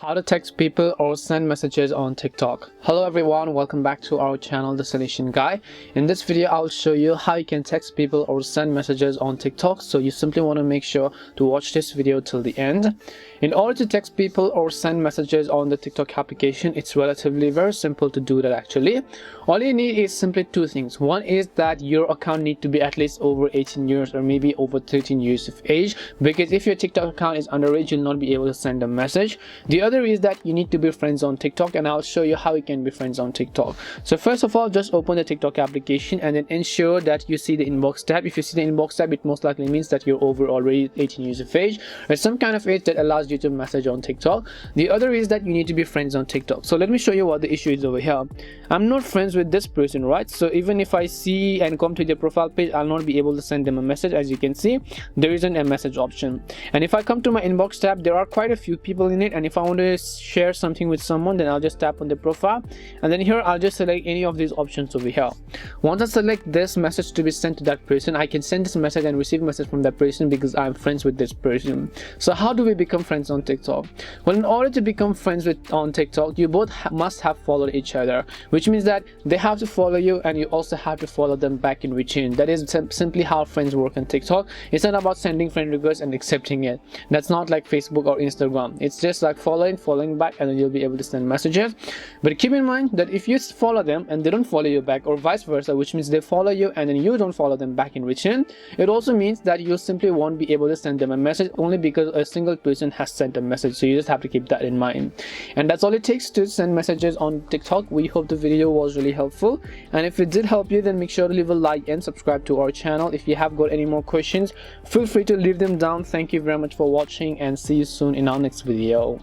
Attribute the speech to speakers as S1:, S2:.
S1: How to text people or send messages on TikTok. Hello everyone, welcome back to our channel The Solution Guy. In this video I'll show you how you can text people or send messages on TikTok, so you simply want to make sure to watch this video till the end. In order to text people or send messages on the TikTok application, it's relatively very simple to do that actually. All you need is simply two things. One is that your account need to be at least over 18 years or maybe over 13 years of age, because if your TikTok account is underage you'll not be able to send a message. The other is that you need to be friends on TikTok, and I'll show you how you can be friends on TikTok. So first of all, just open the TikTok application and then ensure that you see the inbox tab. If you see the inbox tab, it most likely means that you're over already 18 years of age or some kind of age that allows you to message on TikTok. The other is that you need to be friends on TikTok. So let me show you what the issue is over here. I'm not friends with this person, right? So even if I see and come to their profile page, I'll not be able to send them a message. As you can see, there isn't a message option. And if I come to my inbox tab, there are quite a few people in it, and if I want to share something with someone, then I'll just tap on the profile, and then here I'll just select any of these options over here. Once I select this message to be sent to that person, I can send this message and receive a message from that person because I'm friends with this person. So how do we become friends on TikTok? Well, in order to become friends on TikTok, you both must have followed each other, which means that they have to follow you and you also have to follow them back in return. That is simply how friends work on TikTok. It's not about sending friend requests and accepting it. That's not like Facebook or Instagram. It's just like following back, and then you'll be able to send messages. But keep in mind that if you follow them and they don't follow you back, or vice versa, which means they follow you and then you don't follow them back in return, it also means that you simply won't be able to send them a message only because a single person has sent a message. So you just have to keep that in mind. And that's all it takes to send messages on TikTok. We hope the video was really helpful, and if it did help you, then make sure to leave a like and subscribe to our channel. If you have got any more questions, feel free to leave them down. Thank you very much for watching, and see you soon in our next video.